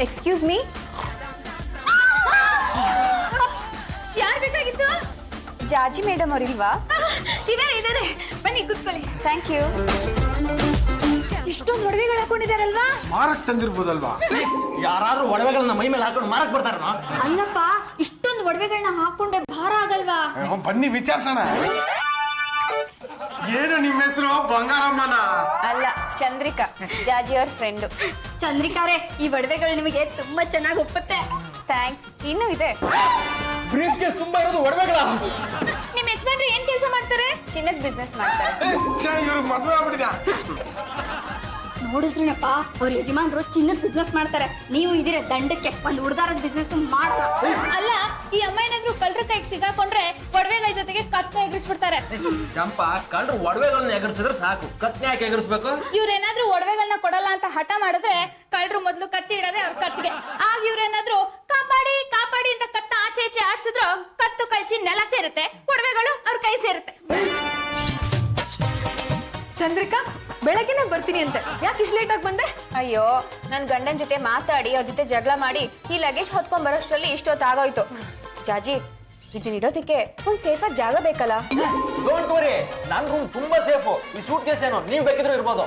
Excuse me, ಯಾರು ಬೇಕಾಗಿತ್ತು? ಜಾಜಿ ಮೇಡಮ್ ಅವ್ರಿಲ್ವಾ? ಇದಾರೆ ಬನ್ನಿ ಕೂತ್ಕೊಳ್ಳಿ. Thank you. ಇಷ್ಟೊಂದು ಒಡವೆಗಳು ಹಾಕೊಂಡಿದಾರಲ್ವಾ? ಮಾರಕ್ ತಂದಿರ್ಬೋದಲ್ವಾ? ಯಾರಾದ್ರೂ ಒಡವೆಗಳನ್ನ ಮೈ ಮೇಲೆ ಹಾಕೊಂಡು ಮಾರಕ್ ಬರ್ತಾರ? ಅಲ್ಲಪ್ಪ, ಇಷ್ಟೊಂದು ಒಡವೆಗಳನ್ನ ಹಾಕೊಂಡೆ ಭಾರ ಆಗಲ್ವಾ? ಬನ್ನಿ ವಿಚಾರಿಸೋಣ. ಏನು ನಿಮ್ಮ ಹೆಸರು? ಬಂಗಾರಮ್ಮನ? ಅಲ್ಲ, ಚಂದ್ರಿಕಾ, ಜಾಜಿ ಅವ್ರ ಫ್ರೆಂಡು. ಚಂದ್ರಿಕಾರೆ, ಈ ಒಡವೆಗಳು ನಿಮಗೆ ತುಂಬಾ ಚೆನ್ನಾಗಿ ಒಪ್ಪುತ್ತೆ. ಥ್ಯಾಂಕ್ಸ್. ಇನ್ನೂ ಇದೆ. ಬ್ರೀಫ್ ಕೇಸ್ ತುಂಬಾ ಇರೋದು ಒಡವೆಗಳ. ನಿಮ್ ಯಜಮಾನ್ರು ಏನ್ ಕೆಲಸ ಮಾಡ್ತಾರೆ? ಚಿನ್ನದ ಬಿಸ್ನೆಸ್ ಮಾಡ್ತಾರೆ. ಇವ್ರಿಗೆ ಮದ್ವೆ ಆಗ್ಬಿಟ್ಟಿದ. ನೋಡಿದ್ರಿನಪ್ಪ, ಅವ್ರ ಯಜಮಾನ್ರು ಚಿನ್ನದ ಬಿಸ್ನೆಸ್ ಮಾಡ್ತಾರೆ. ನೀವು ಇದೀರ ದಂಡಕ್ಕೆ ಒಂದು ಉಡ್ದಾರದ ಬಿಸ್ನೆಸ್ ಮಾಡಲ್ಲ. ಅಲ್ಲ, ಈ ಅಮ್ಮ ಏನಾದ್ರು ಕಳ್ರ ಕೈಗೆ ಸಿಗಾಕೊಂಡ್ರೆ ಒಡವೆಗಳ ಜೊತೆಗೆ ಕತ್ನ ಎಗರಿಸ್ಬಿಡ್ತಾರೆ. ಚಂಪ, ಕಳ್ರು ಒಡವೆಗಳನ್ನ ಎಗರಿಸಿದ್ರೆ ಸಾಕು, ಕತ್ನೆ ಯಾಕೆ ಎಗರಿಸ್ಬೇಕು? ಇವ್ರೇನಾದ್ರೂ ಒಡವೆಗಳನ್ನ ಕೊಡಲ್ಲ ಅಂತ ಹಠ ಮಾಡಿದ್ರೆ ಕಳ್ರು ಮೊದ್ಲು ಕತ್ತಿ ಇಡದೆ ಅವ್ರ ಕತ್ತಿಗೆ. ಆಗ ಇವ್ರೇನಾದ್ರೂ ಕಾಪಾಡಿ ಕಾಪಾಡಿ ಅಂತ ಕತ್ತ ಆಚೆ ಈಚೆ ಆಡ್ಸಿದ್ರು ಕತ್ತು ಕಳ್ಚಿ ನೆಲ ಸೇರುತ್ತೆ, ಒಡವೆಗಳು ಅವ್ರ ಕೈ ಸೇರುತ್ತೆ. ಚಂದ್ರಿಕಾ, ಬೆಳಗ್ಗೆನೆ ಬರ್ತೀನಿ ಅಂತೆ, ಯಾಕೆ ಇಷ್ಟು ಲೇಟ್ ಆಗಿ ಬಂದೆ? ಅಯ್ಯೋ, ನನ್ ಗಂಡನ ಜೊತೆ ಮಾತಾಡಿ ಅವ್ರ ಜೊತೆ ಜಗಳ ಮಾಡಿ ಈ ಲಗೇಜ್ ಹೊತ್ಕೊಂಡ್ ಬರೋಷ್ಟರಲ್ಲಿ ಇಷ್ಟೊತ್ತಾಗೋಯ್ತು. ಜಾಜಿ, ಇದನ್ನ ಇಡೋದಕ್ಕೆ ಒಂದ್ ಸೇಫಾದ ಜಾಗ ಬೇಕಲ್ಲ? ಡೋಂಟ್ ವರಿ, ನನ್ ರೂಮ್ ತುಂಬಾ ಸೇಫು. ಈ ಸೂಟ್ ಕೇಸ್ ಏನು ನೀವ್ ಬೇಕಿದ್ರು ಇರ್ಬೋದು.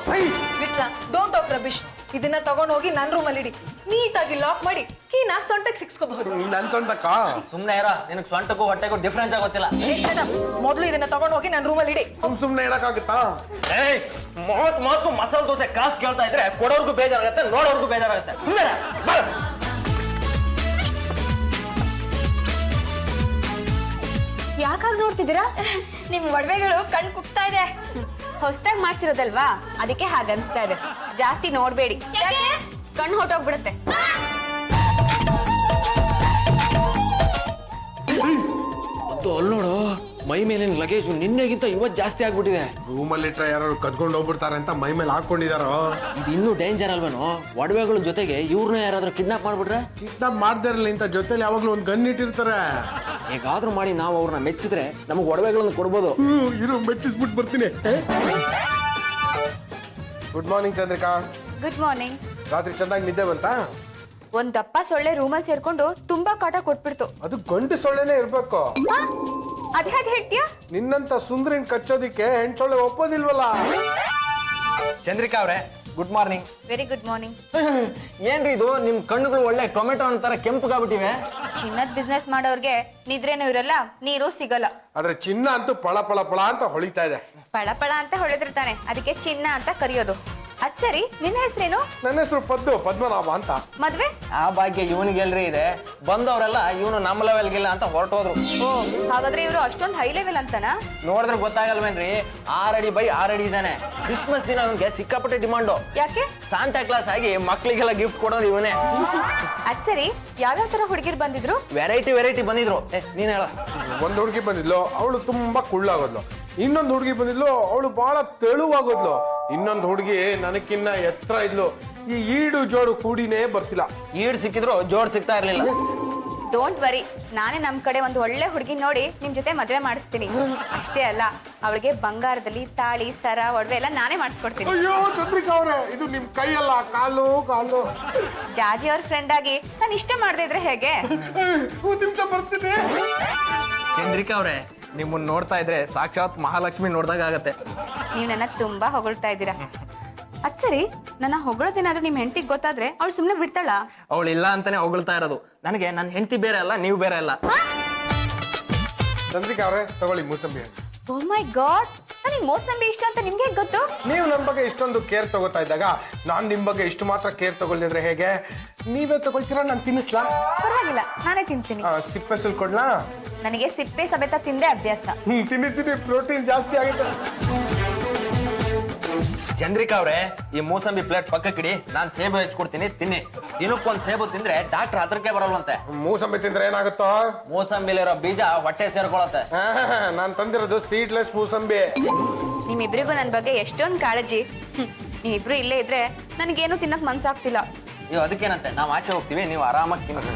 Vitla, don't talk rubbish. ಇದನ್ನ ತಗೊಂಡ್ ಹೋಗಿ ನನ್ ರೂಮಲ್ಲಿ ಇಡಿ, ನೀಟಾಗಿ ಲಾಕ್ ಮಾಡಿ ಕೀನಾ ಸೊಂಟಕ್ಕೆ ಸಿಕ್ಸ್ಕೋಬಹುದು. ನನ್ ಸೊಂಟಕ್ಕ? ಸುಮ್ನೆ ಇರ, ನಿನಗ್ ಸೊಂಟಕ್ಕೂ ಹೊಟ್ಟೆಗೂ ಡಿಫ್ರೆನ್ಸ್ ಆಗೋತ್ತಿಲ್ಲ. ಮೊದ್ಲು ಇದನ್ನ ತಗೊಂಡ್ ಹೋಗಿ ನನ್ ರೂಮಲ್ಲಿ ಇಡಿ. ಸುಮ್ನೆ ಇಡಕ್ಕಾಗುತ್ತಾ? ಏಯ್, ಮಾತು ಮಸಾಲ ದೋಸೆ ಕಾಸು ಕೇಳ್ತಾ ಇದ್ರೆ ಕೊಡೋರ್ಗು ಬೇಜಾರಾಗತ್ತೆ, ನೋಡೋರ್ಗು ಬೇಜಾರಾಗತ್ತೆ. ಸುಮ್ಮನೆ ಯಾಕಾಗ ನೋಡ್ತಿದ್ದೀರಾ? ನಿಮ್ ಒಡವೆಗಳು ಕಣ್ ಕುಗ್ತಾ ಇದೆ. ಹೊಸ್ದಾಗಿ ಮಾಡ್ಸಿರೋದಲ್ವಾ, ಅದಕ್ಕೆ ಹಾಗನ್ಸ್ತಾ ಇದೆ. ಜಾಸ್ತಿ ನೋಡ್ಬೇಡಿ, ಕಣ್ಣು ಹೊಟ್ಟೋಗ್ಬಿಡುತ್ತೆ. ಅಲ್ಲಿ ನೋಡು, ಮೈ ಮೇಲಿನ ಲಗೇಜು ನಿನ್ನೆಗಿಂತ ಇವತ್ತು ಜಾಸ್ತಿ ಆಗ್ಬಿಟ್ಟಿದೆ. ರೂಮಲ್ಲಿ ಇಟ್ರೆ ಯಾರು ಕದ್ಕೊಂಡು ಹೋಗ್ಬಿಡ್ತಾರೆ ಅಂತ ಮೈ ಮೇಲೆ ಹಾಕೊಂಡಿದಾರೋ? ಇದು ಇನ್ನೂ ಡೇಂಜರ್ ಅಲ್ವೇನೋ? ಒಡವೆಗಳ ಜೊತೆಗೆ ಇವ್ರನ್ನ ಯಾರಾದ್ರೂ ಕಿಡ್ನಾಪ್ ಮಾಡ್ಬಿಟ್ರೆ? ಕಿಡ್ನಾಪ್ ಮಾಡ್ದೇ ಇರಲಿ ಇಂತ ಜೊತೆಲಿ ಯಾವಾಗ್ಲೂ ಒಂದ್ ಗನ್ ಇಟ್ಟಿರ್ತಾರೆ. ಹೇಗಾದ್ರೂ ಮಾಡಿ ನಾವು ಅವ್ರನ್ನ ಮೆಚ್ಚಿದ್ರೆ ನಮಗ್ ಒಡವೆಗಳನ್ನು ಕೊಡ್ಬೋದು. ಇರು, ಮೆಚ್ಚಿಸ್ಬಿಟ್ಟು ಬರ್ತೀನಿ. Good morning Chandrika. Good morning. ರಾತ್ರಿ ಚೆನ್ನಾಗಿ ನಿದ್ದೆ ಬಂತಾ? ಒಂದ್ ದಪ್ಪ ಸೊಳ್ಳೆ ರೂಮಲ್ಲಿ ಸೇರ್ಕೊಂಡು ತುಂಬಾ ಕಾಟ ಕೊಟ್ಬಿಡ್ತು. ಅದು ಗಂಡು ಸೊಳ್ಳೆನೇ ಇರ್ಬೇಕು. ಅದ್ ಹೇಗೆ ಹೇಳ್ತೀಯಾ? ನಿನ್ನಂತ ಸುಂದ್ರಿನ್ ಕಚ್ಚೋದಿಕ್ಕೆ ಹೆಣ್ಸೊಳ್ಳೆ ಒಪ್ಪೋದಿಲ್ವಲ್ಲ. ಚಂದ್ರಿಕಾ ಅವ್ರೆ, good morning. Very good morning. ಏನ್ರಿ ಇದು, ನಿಮ್ ಕಣ್ಣುಗಳು ಒಳ್ಳೆ ಟೊಮೆಟೊ ಅಂತಾರ ಕೆಂಪಗಾಗ್ಬಿಟ್ಟಿವೆ. ಚಿನ್ನದ ಬಿಸ್ನೆಸ್ ಮಾಡೋರ್ಗೆ ನಿದ್ರೇನು ಇರಲ್ಲ, ನೀರು ಸಿಗಲ್ಲ. ಆದ್ರೆ ಚಿನ್ನ ಅಂತೂ ಪಳ ಪಳ ಪಳ ಅಂತ ಹೊಳಿತಾ ಇದೆ. ಪಳ ಪಳ ಅಂತ ಹೊಳೆದಿರ್ತಾನೆ, ಅದಕ್ಕೆ ಚಿನ್ನ ಅಂತ ಕರೆಯೋದು. ಅದ್ ಸರಿ, ನಿನ್ನ ಹೆಸರೇನು? ನನ್ನ ಹೆಸರು ಪದ್ಮನಾಭ ಅಂತ. ಮದ್ವೆ? ಆ ಭಾಗ್ಯ ಇವನಿಗೆಲ್ರಿ ಇದೆ. ಬಂದವರೆಲ್ಲ ಇವನು ನಮ್ಮ ಲೆವೆಲ್ಗಿಲ್ಲ ಅಂತ ಹೊರಟೋದ್ರು. ಓ, ಹಾಗಾದ್ರೆ ಇವರು ಅಷ್ಟೊಂದು ಹೈ ಲೆವೆಲ್ ಅಂತನಾ? ನೋಡಿದ್ರೆ ಗೊತ್ತಾಗಲ್ವೇನ್ರಿ, 6 ಅಡಿ ಬೈ 6 ಅಡಿ ಇದ್ದಾನೆ. ಕ್ರಿಸ್ಮಸ್ ದಿನ ಅವನಿಗೆ ಸಿಕ್ಕಾಪಟ್ಟೆ ಡಿಮಾಂಡು. ಯಾಕೆ? ಸಾಂತಾ ಕ್ಲಾಸ್ ಆಗಿ ಮಕ್ಳಿಗೆಲ್ಲ ಗಿಫ್ಟ್ ಕೊಡೋದು ಇವನೇ. ಅದ್ ಸರಿ, ಯಾವ್ಯಾವ ತರ ಹುಡುಗಿರ್ ಬಂದಿದ್ರು? ವೆರೈಟಿ ಬಂದಿದ್ರು. ನೀನ್ ಹೇಳ. ಒಂದ್ ಹುಡುಗಿ ಬಂದಿದ್ಲು, ಅವಳು ತುಂಬಾ ಕುಳ್ಳಾಗೋದ್ಲು. ಇನ್ನೊಂದು ಹುಡುಗಿ ಬಂದಿದ್ಲು, ಅವಳು ಬಹಳ ತೆಳುವಾಗೋದ್ಲು. ಇನ್ನೊಂದು ಹುಡುಗಿ ನನಕ್ಕಿನ್ನ ಎತ್ತರ ಇದ್ಲು. ಈ ಈಡು ಜೋಡು ಕೂಡಿನೇ ಬರ್ತಿಲ್ಲ. ಈಡ್ ಸಿಕ್ಕಿದ್ರು ಜೋಡ್ ಸಿಗ್ತಾ ಇರ್ಲಿಲ್ಲ. ಡೋಂಟ್ ವರಿ, ನಾನೇ ನಮ್ ಕಡೆ ಒಂದು ಒಳ್ಳೆ ಹುಡುಗಿ ನೋಡಿ ನಿಮ್ ಜೊತೆ ಮದ್ವೆ ಮಾಡಿಸ್ತೀನಿ. ಅಷ್ಟೇ ಅಲ್ಲ, ಅವಳಿಗೆ ಬಂಗಾರದಲ್ಲಿ ತಾಳಿ, ಸರ, ಒಡವೆ ಎಲ್ಲ ನಾನೇ ಮಾಡಿಸ್ಕೊಡ್ತೀನಿ. ಅಯ್ಯೋ ಚಂದ್ರಿಕಾ ಅವ್ರೆ, ಇದು ನಿಮ್ ಕೈಯಲ್ಲ, ಕಾಲು ಕಾಲು. ಜಾಜಿ ಅವ್ರ ಫ್ರೆಂಡ್ ಆಗಿ ನಾನು ಇಷ್ಟ ಮಾಡದೇ ಇದ್ರೆ ಹೇಗೆ? ಒಂದ್ ನಿಮಿಷ ಬರ್ತೀನಿ. ಚಂದ್ರಿಕಾ ಅವ್ರೆ, ನಿಮ್ಮನ್ನ ನೋಡ್ತಾ ಇದ್ರೆ ಸಾಕ್ಷಾತ್ ಮಹಾಲಕ್ಷ್ಮಿ ನೋಡ್ದಾಗ ಆಗತ್ತೆ. ನೀವು ನನ್ನ ತುಂಬಾ ಹೊಗಳ್ತಾ ಇದ್ದೀರಾ. ಅದ್ ಸರಿ, ನನ್ನ ಹೊಗಳೋದೇನಾದ್ರೂ ನಿಮ್ ಹೆಂಡತಿಗೆ ಗೊತ್ತಾದ್ರೆ ಅವಳು ಸುಮ್ನೆ ಬಿಡ್ತಾಳ? ಅವಳು ಇಲ್ಲ ಅಂತಾನೆ ಹೊಗಳ್ತಾ ಇರೋದು. ನನಗೆ ನನ್ನ ಹೆಂಡತಿ ಬೇರೆ ಅಲ್ಲ, ನೀವು ಬೇರೆ ಅಲ್ಲ. ಚಂದ್ರಿಕಾ ಅವ್ರೆ, ತಗೊಳ್ಳಿ ಮೂಸಂಬಿ. ಓ ಮೈ ಗಾಡ್, ನನಗೆ ಮೋಸಂಬಿ ಇಷ್ಟ ಅಂತ ನಿಮ್ಗೆ ಹೇಗೆ ಗೊತ್ತು? ನೀವು ನನ್ನ ಬಗ್ಗೆ ಇಷ್ಟೊಂದು ಕೇರ್ ತಗೋತಾ ಇದ್ದಾಗ ನಾನ್ ನಿಮ್ ಬಗ್ಗೆ ಇಷ್ಟು ಮಾತ್ರ ಕೇರ್ ತಗೊಳ್ದಿದ್ರೆ ಹೇಗೆ? ನೀವೇ ತಗೊಳ್ತೀರಾ, ನಾನು ತಿನ್ನಿಸ್ಲಾ? ಪರವಾಗಿಲ್ಲ, ನಾನೇ ತಿಂತೀನಿ. ಸಿಪ್ಪೆ ಸುಲ್ಕೊಡ್ಲಾ? ನನಗೆ ಸಿಪ್ಪೆ ಸಮೇತ ತಿಂದೆ ಅಭ್ಯಾಸ. ತಿನ್ನಿ, ಪ್ರೋಟೀನ್ ಜಾಸ್ತಿ ಆಗಿದೆ. ಚಂದ್ರಿಕಾ ಅವ್ರೆ, ಈ ಮೂಸಂಬಿ ಪ್ಲೇಟ್ ಪಕ್ಕಕ್ಕಿಡಿ, ನಾನ್ ಸೇಬು ಹೆಚ್ಚಿಕೊಡ್ತೀನಿ, ತಿನ್ನಿ. ದಿನಕ್ಕೊಂದ್ ಸೇಬು ತಿಂದ್ರೆ ಡಾಕ್ಟರ್ ಹತ್ರಕ್ಕೆ ಬರಲ್ವಂತೆ. ಮೂಸಂಬಿ ತಿಂದ್ರೆ ಏನಾಗುತ್ತೋ? ಮೂಸಂಬಿಲಿರೋ ಬೀಜ ಹೊಟ್ಟೆ ಸೇರ್ಕೊಳತ್ತೆ. ನಾನ್ ತಂದಿರೋದು ಸೀಡ್ಲೆಸ್ ಮೂಸಂಬಿ. ನಿಮ್ಮಿಬ್ರಿಗೂ ನನ್ನ ಬಗ್ಗೆ ಎಷ್ಟೊಂದು ಕಾಳಜಿ. ನೀವಿಬ್ರು ಇಲ್ಲೇ ಇದ್ರೆ ನನಗೇನು ತಿನ್ನಕ್ ಮನ್ಸಾಗ್ತಿಲ್ಲ. ನೀವು ಅದಕ್ಕೇನಂತೆ, ನಾವು ಆಚೆ ಹೋಗ್ತೀವಿ, ನೀವು ಆರಾಮಾಗಿ ತಿನ್ನಿ.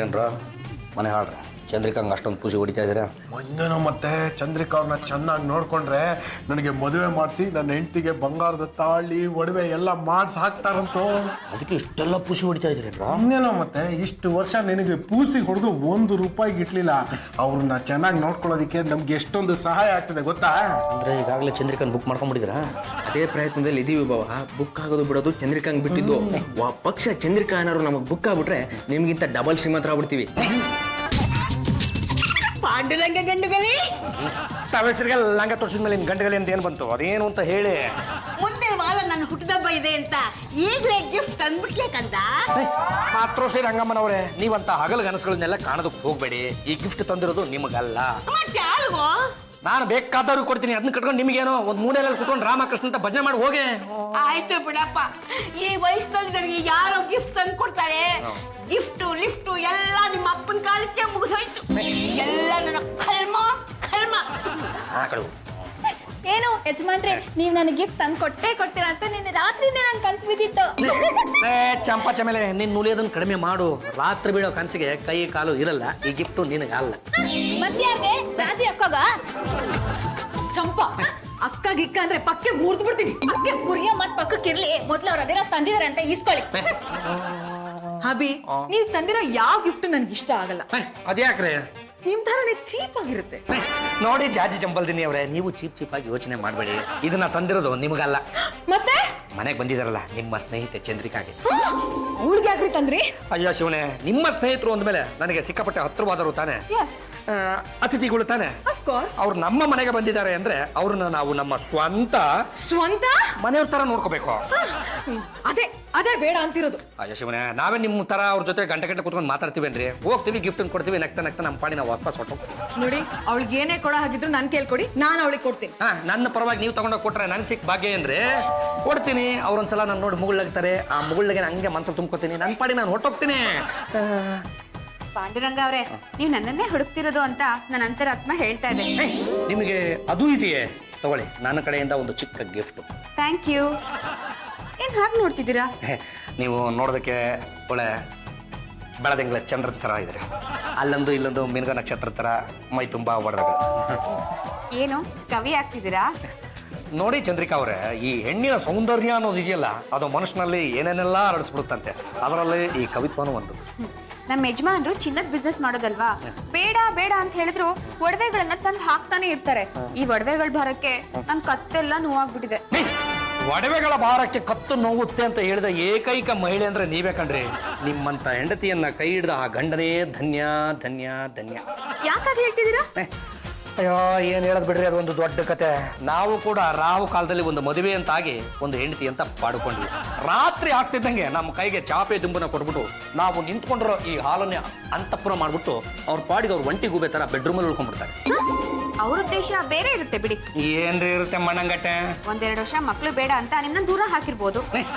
ಏನ್ರ ಮನೆ ಹಾಳ್ರ? ಚಂದ್ರಿಕಾಂಗ್ ಅಷ್ಟೊಂದು ಪೂಜೆ ಹೊಡಿತಾ ಇದ್ದೀರಾ? ಮುಂದೇನೋ ಮತ್ತೆ ಚಂದ್ರಿಕಾ ಅವ್ರನ್ನ ಚೆನ್ನಾಗಿ ನೋಡ್ಕೊಂಡ್ರೆ ನನಗೆ ಮದುವೆ ಮಾಡಿಸಿ ನನ್ನ ಹೆಂಡತಿಗೆ ಬಂಗಾರದ ತಾಳಿ ಒಡವೆ ಎಲ್ಲ ಮಾಡಿಸಿ ಹಾಕ್ತಾರಂತೋ. ಅದಕ್ಕೆ ಇಷ್ಟೆಲ್ಲ ಪೂಜೆ ಹೊಡಿತಾ ಇದ್ದೀರಾ? ಮುಂದೇನೋ ಮತ್ತೆ ಇಷ್ಟು ವರ್ಷ ನಿನಗೆ ಪೂಸಿ ಹೊಡೆದು ₹1 ಇಟ್ಲಿಲ್ಲ. ಅವ್ರನ್ನ ಚೆನ್ನಾಗಿ ನೋಡ್ಕೊಳ್ಳೋದಕ್ಕೆ ನಮ್ಗೆ ಎಷ್ಟೊಂದು ಸಹಾಯ ಆಗ್ತದೆ ಗೊತ್ತಾ? ಅಂದ್ರೆ ಈಗಾಗಲೇ ಚಂದ್ರಿಕಾನ್ ಬುಕ್ ಮಾಡ್ಕೊಂಡ್ಬಿಟ್ಟಿದ್ರಾ? ಅದೇ ಪ್ರಯತ್ನದಲ್ಲಿ ಇದೀವಿ ಬಾವ. ಬುಕ್ ಆಗೋದು ಬಿಡೋದು ಚಂದ್ರಿಕಾಂಗ್ ಬಿಟ್ಟಿದ್ದು. ಪಕ್ಷ ಚಂದ್ರಿಕಾ ಏನಾರು ನಮಗೆ ಬುಕ್ ಆಗ್ಬಿಟ್ರೆ ನಿಮ್ಗಿಂತ ಡಬಲ್ ಶ್ರೀಮಂತರಾಗ್ಬಿಡ್ತೀವಿ. ಪಾಂಡುರಂಗ ಗಂಡುಗಲಿ ಹೆಸರಿಗೆ ಲಂಗ ತೋರಿಸಿದ ಮೇಲೆ ಗಂಟೆಗಲಿ ಅಂತ ಏನು ಬಂತು? ಅದೇನು ಅಂತ ಹೇಳಿ. ಮುಂದೆ ವಾರ ನನ್ನ ಹುಟ್ಟದಬ್ಬ ಇದೆ ಅಂತ ಈಗಲೇ ಗಿಫ್ಟ್ ತಂದ್ಬಿಟ್ಲೆ ಕಂದ. ಮಾತ್ರೋಸಿ ರಂಗಮ್ಮನವರೇ, ನೀವಂತ ಹಗಲು ಕನಸುಗಳನ್ನೆಲ್ಲ ಕಾಣೋದಕ್ಕೆ ಹೋಗ್ಬೇಡಿ. ಈ ಗಿಫ್ಟ್ ತಂದಿರೋದು ನಿಮಗಲ್ಲ, ಮತ್ತೆ ಯಾರಿಗೋ? ನಾನು ಬೇಕಾದವ್ರಿಗೆ ಕೊಡ್ತೀನಿ. ಅದನ್ನ ಕಟ್ಕೊಂಡು ನಿಮಗೇನೋ ಒಂದು ಮೂಲೆಯಲ್ಲಿ ಕುತ್ಕೊಂಡು ರಾಮಕೃಷ್ಣ ಅಂತ ಭಜನೆ ಮಾಡಿ ಹೋಗಿ. ಆಯ್ತು ಬಿಡಪ್ಪ, ಈ ವಯಸ್ಸಲ್ಲಿ ನನಗೆ ಯಾರೋ ಗಿಫ್ಟ್ ತಂದು ಕೊಡ್ತಾರೆ. ಗಿಫ್ಟು ಲಿಫ್ಟು ಎಲ್ಲ ನಿಮ್ಮ ಅಪ್ಪನ ಕಾಲಕ್ಕೆ ಮುಗಿದೋಯ್ತು. ಎಲ್ಲ ನನ್ನ ಕಲ್ಮ ಕಲ್ಮ. ಏನು ಯಜಮಾನ್ರೆ, ನೀವ್ ನನಗೆ ಗಿಫ್ಟ್ ತಂದು ಕೊಡ್ತೀರಾ ಅಂತ ನಿನ್ನೆ ರಾತ್ರಿನೇ ನನ್ ಕನ್ಸು ಬಿದ್ದಿತ್ತು. ಚಂಪಾ ಚಮೇಲೆ, ನಿನ್ನ ನುಲಿಯೋದನ್ನ ಕಡಿಮೆ ಮಾಡು. ರಾತ್ರಿ ಬೀಳೋ ಕನಸಿಗೆ ಕೈ ಕಾಲು ಇರಲ್ಲ. ಈ ಗಿಫ್ಟು ನಿನಗಲ್ಲ. ಮತ್ಯಾಕೆ ಜಾಜಿ ಅಕ್ಕಗ? ಚಂಪಾ, ಅಕ್ಕ ಗಿಕ್ಕ ಅಂದ್ರೆ ಪಕ್ಕೆ ಮುರಿದು ಬಿಡ್ತೀನಿ. ಅಕ್ಕೆ ಪುರಿಯ ಮತ್ ಪಕ್ಕಕ್ಕಿರ್ಲಿ, ಮೊದ್ಲು ಅವ್ರು ಅದೇನೋ ತಂದಿದಾರೆ ಅಂತ ಇಸ್ಕೊಳ್ಳಿ. ಹಬಿ, ನೀವ್ ತಂದಿರೋ ಯಾವ ಗಿಫ್ಟ್ ನನ್ಗೆ ಇಷ್ಟ ಆಗಲ್ಲ. ಅದ್ಯಾಕ್ರೆ? ನಿಮ್ ತರನೇ ಚೀಪ್ ಆಗಿರುತ್ತೆ. ನೋಡಿ ಜಾಜಿ ಜಂಬಲ್ದಿನಿ ಅವರೇ, ನೀವು ಚೀಪ್ ಆಗಿ ಯೋಚನೆ ಮಾಡಬೇಡಿ. ಇದನ್ನ ತಂದಿರೋದು ನಿಮಗಲ್ಲ. ಮತ್ತೆ ಮನೆಗೆ ಬಂದಿದಾರಲ್ಲ ನಿಮ್ಮ ಸ್ನೇಹಿತೆ ಚಂದ್ರಿಕಾಗೆ. ಅವಳಿಗೆ ಯಾಕ್ರಿ ತಂದ್ರಿ? ಅಯ್ಯೋ ಶಿವನೇ, ನಿಮ್ಮ ಸ್ನೇಹಿತರು ಅಂದ್ಮೇಲೆ ನನಗೆ ಸಿಕ್ಕಾಪಟ್ಟೆ ಹತ್ರವಾದರು ತಾನೆ, ಎಸ್, ಅತಿಥಿಗಳು ತಾನೆ. Of course. ಅವ್ರು ನಮ್ಮ ಮನೆಗೆ ಬಂದಿದ್ದಾರೆ ಅಂದ್ರೆ ಅವ್ರನ್ನ ನಾವು ನಮ್ಮ ಸ್ವಂತ ಮನೆಯವ್ರ ತರ ನೋಡ್ಕೋಬೇಕು. ಅದೇ ಬೇಡ ಅಂತಿರೋದು. ಅಯ್ಯೋ ಶಿವನೇ, ನಾವೇ ನಿಮ್ಮ ತರ ಅವ್ರ ಜೊತೆ ಗಂಟೆ ಕುತ್ಕೊಂಡು ಮಾತಾಡ್ತೀವೇನ್ರಿ? ಹೋಗ್ತೀವಿ, ಗಿಫ್ಟ್ ಕೊಡ್ತೀವಿ, ನಗ್ತಾ ನಮ್ಮ ಪಾಡಿ ನಾವು ವಾಪಸ್ ಹೊಟ್ಟೋಗ್ತೀವಿ. ನೋಡಿ, ಅವಳಿಗೆ ಏನೇ ಕೊಡೋ ಹಾಗಿದ್ರು ನಾನು ಕೇಳ್ಕೊಡಿ, ನಾನು ಅವಳಿಗೆ ಕೊಡ್ತೀನಿ. ನನ್ನ ಪರವಾಗಿ ನೀವು ತಗೊಂಡೋಗಿ ಕೊಟ್ರೆ ನನ್ ಸಿಕ್ ಭಾಗ್ಯ ಏನ್ರಿ? ಕೊಡ್ತೀನಿ. ಅವ್ರೊಂದ್ಸಲ ನಾನು ನೋಡಿ ಮುಗುಳ್ಲಾಗ್ತಾರೆ. ಆ ಮುಗುಳ್ಳಿಗೆ ಹಂಗೆ ಮನ್ಸಲ್ಲಿ ತುಂಬ್ಕೋತೀನಿ, ನನ್ನ ಪಾಡಿ ನಾನು ಹೊಟ್ಟೋಗ್ತೀನಿ. ಪಾಂಡುರಂಗ ಅವರೇ, ನೀವು ನನ್ನನ್ನೇ ಹುಡುಕ್ತಿರೋದು ಅಂತ ನನ್ನ ಅಂತರಾತ್ಮ ಹೇಳ್ತಾ ಇದೆ. ನಿಮಗೆ ಅದು ಇದೆಯೇ? ತಗೊಳ್ಳಿ, ನನ್ನ ಕಡೆಯಿಂದ ಒಂದು ಚಿಕ್ಕ ಗಿಫ್ಟ್. Thank you. ಏನ್ ಹಾಗೆ ನೋಡ್ತಿದ್ದೀರಾ? ನೀವು ನೋಡೋದಕ್ಕೆ ಒಳ್ಳೆ ಬೆಳದಿಂಗಳ ಚಂದ್ರ ತರ ಇದ್ರೆ, ಅಲ್ಲೊಂದು ಇಲ್ಲೊಂದು ಮಿನುಗ ನಕ್ಷತ್ರ ತರ ಮೈ ತುಂಬಾ ಒಡವೆಗಳು. ಏನು ಕವಿ ಆಗ್ತಿದ್ದೀರಾ? ನೋಡಿ ಚಂದ್ರಿಕಾ ಅವರೇ, ಈ ಹೆಣ್ಣಿನ ಸೌಂದರ್ಯ ಅನ್ನೋದು ಇದೆಯಲ್ಲ, ಅದು ಮನುಷ್ಯನಲ್ಲಿ ಏನೇನೆಲ್ಲ ಹರಡಿಸ್ಬಿಡುತ್ತಂತೆ. ಅದರಲ್ಲಿ ಈ ಕವಿತ್ವನೂ ಒಂದು. ನಮ್ಮ ಯಜಮಾನ್ರು ಚಿನ್ನದ ಬಿಸ್ನೆಸ್ ಮಾಡೋದಲ್ವಾ, ಬೇಡ ಬೇಡ ಅಂತ ಹೇಳಿದ್ರು ಒಡವೆಗಳನ್ನ ತಂದು ಹಾಕ್ತಾನೆ ಇರ್ತಾರೆ. ಈ ಒಡವೆಗಳ ಭಾರಕ್ಕೆ ನನ್ ಕತ್ತೆಲ್ಲ ನೋವಾಗ್ಬಿಟ್ಟಿದೆ. ಒಡವೆಗಳ ಭಾರಕ್ಕೆ ಕತ್ತು ನೋವುತ್ತೆ ಅಂತ ಹೇಳಿದ ಏಕೈಕ ಮಹಿಳೆ ಅಂದ್ರೆ ನೀವೇ ಕಣ್ರಿ. ನಿಮ್ಮಂತ ಹೆಂಡತಿಯನ್ನ ಕೈ ಹಿಡಿದ ಆ ಗಂಡನೇ ಧನ್ಯ ಧನ್ಯ ಧನ್ಯ. ಯಾಕಾಗಿ ಹೇಳ್ತಿದ್ದೀರಾ? ಅಯ್ಯೋ, ಏನ್ ಹೇಳದ್ ಬಿಡ್ರಿ, ಅದೊಂದು ದೊಡ್ಡ ಕತೆ. ನಾವು ಕೂಡ ರಾವು ಕಾಲದಲ್ಲಿ ಒಂದು ಮದುವೆ ಅಂತಾಗಿ ಒಂದು ಹೆಂಡತಿ ಅಂತ ಪಾಡ್ಕೊಂಡ್ವಿ. ರಾತ್ರಿ ಆಗ್ತಿದ್ದಂಗೆ ನಮ್ಮ ಕೈಗೆ ಚಾಪೆ ದುಂಬನ ಕೊಟ್ಬಿಟ್ಟು ನಾವು ನಿಂತ್ಕೊಂಡಿರೋ ಈ ಹಾಲನ್ನೇ ಅಂತಃಪುರ ಮಾಡ್ಬಿಟ್ಟು ಅವ್ರ ಪಾಡಿಗೆ ಅವ್ರ ಒಂಟಿ ಗೂಬೆ ತರ ಬೆಡ್ರೂಮಲ್ಲಿ ಉಳ್ಕೊಂಡ್ಬಿಡ್ತಾರೆ. ಅವ್ರ ಉದ್ದೇಶ ಬೇರೆ ಇರುತ್ತೆ ಬಿಡಿ. ಏನ್ರಿ ಇರುತ್ತೆ ಮಣ್ಣಂಗಟ್ಟೆ? 1-2 ವರ್ಷ ಮಕ್ಳು ಬೇಡ ಅಂತ ನಿಮ್ಮನ್ನ ದೂರ ಹಾಕಿರ್ಬೋದು.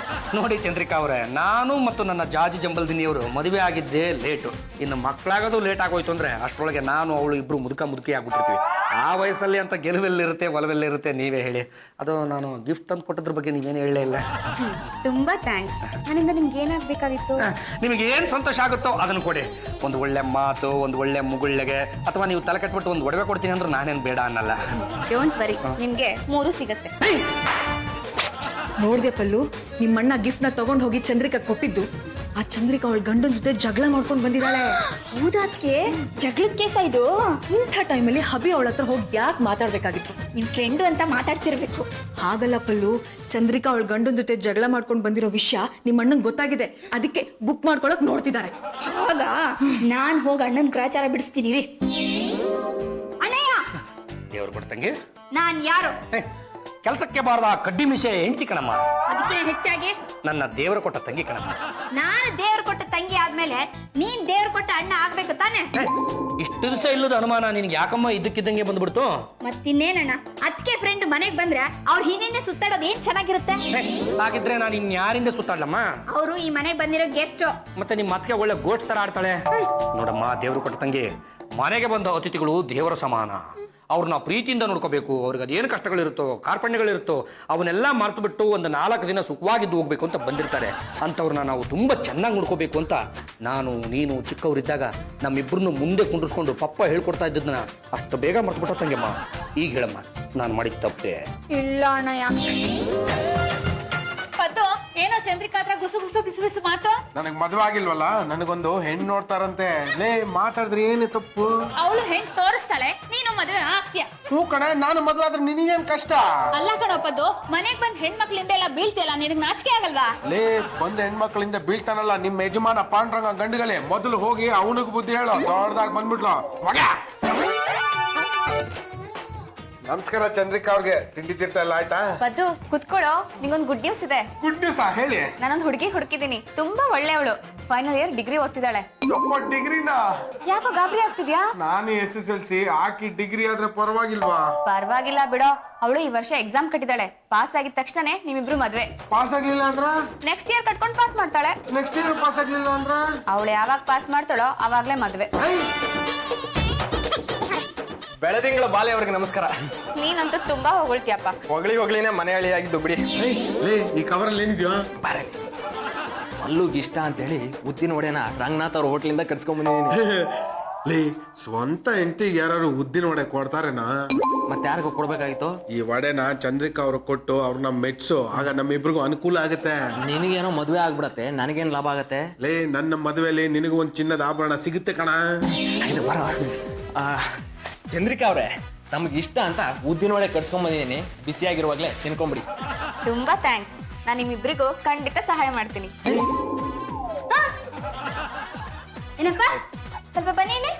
ನೋಡಿ ಚಂದ್ರಿಕಾ ಅವರೇ, ನಾನು ಮತ್ತು ನನ್ನ ಜಾಜಿ ಜಂಬಲ್ದಿನಿಯವರು ಮದುವೆ ಆಗಿದ್ದೇ ಲೇಟು. ಇನ್ನು ಮಕ್ಕಳಾಗೋದು ಲೇಟ್ ಆಗೋಯ್ತು ಅಂದ್ರೆ ಅಷ್ಟರೊಳಗೆ ನಾನು ಅವಳು ಇಬ್ರು ಮುದುಕಿ ಆಗ್ಬಿಟ್ಟಿರ್ತೀವಿ. ಆ ವಯಸ್ಸಲ್ಲಿ ಅಂತ ಗೆಲುವೆಲ್ಲಿರುತ್ತೆ ಒಲವೆಲ್ಲಿರುತ್ತೆ ನೀವೇ ಹೇಳಿ. ಅದು ನಾನು ಗಿಫ್ಟ್ ತಂದು ಕೊಟ್ಟದ್ರ ಬಗ್ಗೆ ನೀವೇನು ಹೇಳಲೇ ಇಲ್ಲ. ತುಂಬಾ ಥ್ಯಾಂಕ್ಸ್. ನನ್ನಿಂದ ನಿಮ್ಗೆ ಏನಾಗಬೇಕಾಗಿತ್ತು? ನಿಮಗೆ ಏನು ಸಂತೋಷ ಆಗುತ್ತೋ ಅದನ್ನು ಕೊಡಿ. ಒಂದು ಒಳ್ಳೆ ಮಾತು, ಒಂದು ಒಳ್ಳೆ ಮುಗುಳ್ಳೆಗೆ, ಅಥವಾ ನೀವು ತಲೆ ಕಟ್ಬಿಟ್ಟು ಒಂದು ಒಡವೆ ಕೊಡ್ತೀನಿ ಅಂದ್ರೆ ನಾನೇನು ಬೇಡ ಅನ್ನಲ್ಲ. ಡೋಂಟ್ ವರಿ, ನಿಮ್ಗೆ 3 ಸಿಗತ್ತೆ. ನೋಡ್ದೆ ಪಲ್ಲು, ನಿಮ್ಮಣ್ಣ ಗಿಫ್ಟ್ ನ ತಗೊಂಡ್ ಹೋಗಿ ಚಂದ್ರಿಕಾ ಕೊಟ್ಟಿದ್ದು. ಆ ಚಂದ್ರಿಕಾ ಅವಳ ಗಂಡನ ಜೊತೆ ಜಗಳ ಮಾಡ್ಕೊಂಡು ಬಂದಿದ್ದಾಳೆ. ಹೌದಾದ್ಕೆ ಜಗಳದ ಕೇಸ ಇದು? ಇಂಥ ಟೈಮಲ್ಲಿ ಹಬಿ ಅವಳ ಹತ್ರ ಹೋಗಿ ಯಾಕೆ ಮಾತಾಡ್ಬೇಕಾಗಿತ್ತು? ನಿಮ್ ಫ್ರೆಂಡು ಅಂತ ಮಾತಾಡ್ಸಿರ್ಬೇಕು. ಹಾಗಲ್ಲ ಪಲ್ಲು, ಚಂದ್ರಿಕಾ ಅವಳ ಗಂಡನ ಜೊತೆ ಜಗಳ ಮಾಡ್ಕೊಂಡು ಬಂದಿರೋ ವಿಷಯ ನಿಮ್ಮ ಅಣ್ಣಂಗೆ ಗೊತ್ತಾಗಿದೆ. ಅದಕ್ಕೆ ಬುಕ್ ಮಾಡ್ಕೊಳಕ್ ನೋಡ್ತಿದ್ದಾರೆ. ಆಗ ನಾನ್ ಹೋಗಿ ಅಣ್ಣನ ಗ್ರಾಚಾರ ಬಿಡಿಸ್ತೀನಿ ರೀ. ಅಣ್ಣಯ್ಯ, ದೇವ್ರು ಕೊಡ್ತಂಗೆ ನಾನ್ ಯಾರು? ಕೆಲಸಕ್ಕೆ ಬಾರದ ಕಡ್ಡಿ ಮಿಷೆ ಹೆಂಡ್ತಿ ಕಣಮ್ಮ. ಅದಕ್ಕೆ ಹೆಚ್ಚಾಗಿ ನನ್ನ ದೇವರು ಕೊಟ್ಟ ತಂಗಿ ಕಣಮ್ಮ. ನಾನು ದೇವ್ರು ಕೊಟ್ಟ ತಂಗಿ ಆದ್ಮೇಲೆ ನೀನ್ ದೇವ್ರು ಕೊಟ್ಟ ಅಣ್ಣ ಆಗ್ಬೇಕು ತಾನೆ? ಇಷ್ಟು ದಿವಸ ಇಲ್ಲದ ಅನುಮಾನ ನಿನ್ಗೆ ಯಾಕಮ್ಮ ಇದ್ದಕ್ಕಿದ್ದಂಗೆ ಬಂದ್ಬಿಡ್ತು? ಮತ್ತಿನ್ನೇನಣ್ಣ, ಅದಕ್ಕೆ ಫ್ರೆಂಡ್ ಮನೆಗ್ ಬಂದ್ರೆ ಅವ್ರ ಹಿಂದೆ ಸುತ್ತಾಡೋದು ಏನ್ ಚೆನ್ನಾಗಿರುತ್ತೆ. ಹಾಗಿದ್ರೆ ನಾನು ಇನ್ಯಾರಿಂದ ಸುತ್ತಾಡ್ಲಮ್ಮ? ಅವರು ಈ ಮನೆಗ್ ಬಂದಿರೋ ಗೆಸ್ಟ್. ಮತ್ತೆ ನಿಮ್ಮ ಅತ್ತಿಗೆ ಒಳ್ಳೆ ಗೋಸ್ಟ್ ತರ ಆಡ್ತಾಳೆ ನೋಡಮ್ಮ. ದೇವರು ಕೊಟ್ಟ ತಂಗಿ, ಮನೆಗೆ ಬಂದ ಅತಿಥಿಗಳು ದೇವರ ಸಮಾನ. ಅವ್ರನ್ನ ಪ್ರೀತಿಯಿಂದ ನೋಡ್ಕೋಬೇಕು. ಅವ್ರಿಗೆ ಅದೇನು ಕಷ್ಟಗಳಿರುತ್ತೋ ಕಾರ್ಪಣ್ಯಗಳಿರುತ್ತೋ ಅವನ್ನೆಲ್ಲ ಮರೆತು ಬಿಟ್ಟು ಒಂದು 4 ದಿನ ಸುಖವಾಗಿದ್ದು ಹೋಗ್ಬೇಕು ಅಂತ ಬಂದಿರ್ತಾರೆ. ಅಂಥವ್ರನ್ನ ನಾವು ತುಂಬ ಚೆನ್ನಾಗಿ ನೋಡ್ಕೋಬೇಕು ಅಂತ ನಾನು ನೀನು ಚಿಕ್ಕವರಿದ್ದಾಗ ನಮ್ಮಿಬ್ಬರನ್ನು ಮುಂದೆ ಕುಂಡ್ರಿಸ್ಕೊಂಡು ಪಪ್ಪ ಹೇಳ್ಕೊಡ್ತಾ ಇದ್ದದನ್ನ ಅಷ್ಟು ಬೇಗ ಮರ್ತ್ಬಿಟ್ಟ ತಂಗೆಮ್ಮ. ಈಗ ಹೇಳಮ್ಮ, ನಾನು ಮಾಡಿದ ತಪ್ಪೆ. ಇಲ್ಲ ಅಣ್ಣಯ್ಯ. ಪದ್ದು ಏನೋ ಚಂದ್ರಿಕಾ ಹತ್ರ ಗುಸು ಗುಸು ಬಿಸು ಬಿಸು ಮಾತು. ನನಗ್ ಮದ್ವೆ ಆಗಿಲ್ವಲ್ಲ, ನನಗೊಂದು ಹೆಣ್ಣು ನೋಡ್ತಾರಂತೆ. ಲೇ ಮಾತಾಡಿದ್ರೆ ಏನು ತಪ್ಪು? ಅವಳು ಹೆಣ್ ತೋರಿಸ್ತಾಳೆ, ನೀನು ಮದುವೆ ಆಗ್ತೀಯ. ಹ್ಞೂ ಕಣೆ, ನಾನು ಮದ್ವೆ ಆದ್ರೆ ನಿನಗೇನ್ ಕಷ್ಟ? ಅಲ್ಲ ಕಣೋ ಪದ್ದು, ಮನೆಗ್ ಬಂದ್ ಹೆಣ್ಮಕ್ಳಿಂದ ಎಲ್ಲ ಬೀಳ್ತಿಯಲ್ಲ, ನಿನಗ್ ನಾಚಿಕೆ ಆಗಲ್ವಾ? ಲೇ ಬಂದ ಹೆಣ್ಮಕ್ಳಿಂದ ಬೀಳ್ತಾನಲ್ಲ ನಿಮ್ಮ ಯಜಮಾನ ಪಾಂಡ್ರಂಗ ಗಂಡುಗಳೇ, ಮೊದಲು ಹೋಗಿ ಅವನಿಗೆ ಬುದ್ಧಿ ಹೇಳೋ. ದೊಡ್ಡದಾಗ ಬಂದ್ಬಿಟ್ಲು ಮಗ. ನಮಸ್ಕಾರ ಚಂದ್ರಿಕಾ ಅವ್ರಿಗೆ. ತಿಂಡಿ ತೀರ್ಥ ಎಲ್ಲ ಆಯ್ತಾ? ಪದ್ದು ಕುತ್ಕೊಳ್ಳೋ, ನಿಂಗೊಂದು ಗುಡ್ ನ್ಯೂಸ್ ಇದೆ. ಗುಡ್ ನ್ಯೂಸ್ ಹೇಳಿ. ನಾನೊಂದು ಹುಡುಗಿ ಹುಡುಕಿದ್ದೀನಿ, ತುಂಬಾ ಒಳ್ಳೆಯವಳು. ಫೈನಲ್ ಇಯರ್ ಡಿಗ್ರಿ ಓದ್ತಿದ್ದಾಳೆ. ಡಿಗ್ರಿನಾ? ಯಾಕೋ ಗಾಬರಿ ಆಗ್ತಿದ್ಯಾ? ನಾನು SSLC ಹಾಕಿ ಡಿಗ್ರಿ ಆದ್ರೆ ಪರವಾಗಿಲ್ವಾ? ಪರವಾಗಿಲ್ಲ ಬಿಡೋ, ಅವಳು ಈ ವರ್ಷ ಎಕ್ಸಾಮ್ ಕಟ್ಟಿದ್ದಾಳೆ. ಪಾಸ್ ಆಗಿದ ತಕ್ಷಣನೇ ನಿಮ್ಮಿಬ್ರು ಮದ್ವೆ. ಪಾಸ್ ಆಗ್ಲಿಲ್ಲ ಅಂದ್ರ ನೆಕ್ಸ್ಟ್ ಇಯರ್ ಕಟ್ಕೊಂಡು ಪಾಸ್ ಮಾಡ್ತಾಳೆ. ನೆಕ್ಸ್ಟ್ ಇಯರ್ ಪಾಸ್ ಆಗ್ಲಿಲ್ಲ ಅಂದ್ರ ಅವಳು ಯಾವಾಗ ಪಾಸ್ ಮಾಡ್ತಾಳೋ ಅವಾಗ್ಲೇ ಮದ್ವೆ. ಬೆಳದಿಂಗಳ ಬಾಲೆ ಅವ್ರಿಗೆ ನಮಸ್ಕಾರ. ನೀನಂತೂ ತುಂಬಾ ಹೊಗಳ್ತೀಯಪ್ಪ. ಹೊಗಳಿನೇ ಮನೆ ಹಳಿಯಾಗಿದ್ದು ಬಿಡಿ. ಲೇ ಈ ಕವರಲ್ಲಿ ಏನಿದ್ಯಾ? ಅಲ್ಲೂಗ್ ಇಷ್ಟ ಅಂತೇಳಿ ಉದ್ದಿನ ವಡೆನ ರಂಗನಾಥ್ ಅವ್ರ ಹೋಟ್ಲಿಂದ ಕಟ್ಸ್ಕೊಂಡ್ ಬಂದಿದ್ದೀನಿ. ಲೇ ಸ್ವಂತ ಹೆಂಡತಿಗೆ ಯಾರು ಉದ್ದಿನ ವಡೆ ಕೊಡ್ತಾರೇನಾ? ಮತ್ತೆ ಯಾರಿಗೂ ಕೊಡ್ಬೇಕಾಗಿತ್ತು? ಈ ವಡೆನ ಚಂದ್ರಿಕಾ ಅವ್ರಿಗೆ ಕೊಟ್ಟು ಅವ್ರನ್ನ ಮೆಟ್ಸು, ಆಗ ನಮ್ಮಿಬ್ರಿಗೂ ಅನುಕೂಲ ಆಗುತ್ತೆ. ನಿನಗೇನೋ ಮದ್ವೆ ಆಗ್ಬಿಡತ್ತೆ, ನನಗೇನ್ ಲಾಭ ಆಗತ್ತೆ? ಲೇ ನನ್ನ ಮದುವೆಲಿ ನಿನಗೂ ಒಂದ್ ಚಿನ್ನದ ಆಭರಣ ಸಿಗುತ್ತೆ ಕಣ. ಚಂದ್ರಿಕಾ ಅವ್ರೆ, ನಮ್ಗೆ ಇಷ್ಟ ಅಂತ ಉದ್ದಿನ ವಡೆ ಕಟ್ಸ್ಕೊಂಡ್ ಬಂದಿದ್ದೀನಿ. ಬಿಸಿಯಾಗಿರುವಾಗ್ಲೇ ತಿನ್ಕೊಂಬಿಡಿ. ತುಂಬಾ ಥ್ಯಾಂಕ್ಸ್. ನಾನು ನಿಮ್ಮಿಬ್ರಿಗೂ ಖಂಡಿತ ಸಹಾಯ ಮಾಡ್ತೀನಿ. ಏನಪ್ಪ, ಸ್ವಲ್ಪ ಬನ್ನಿ ಇಲ್ಲಿ.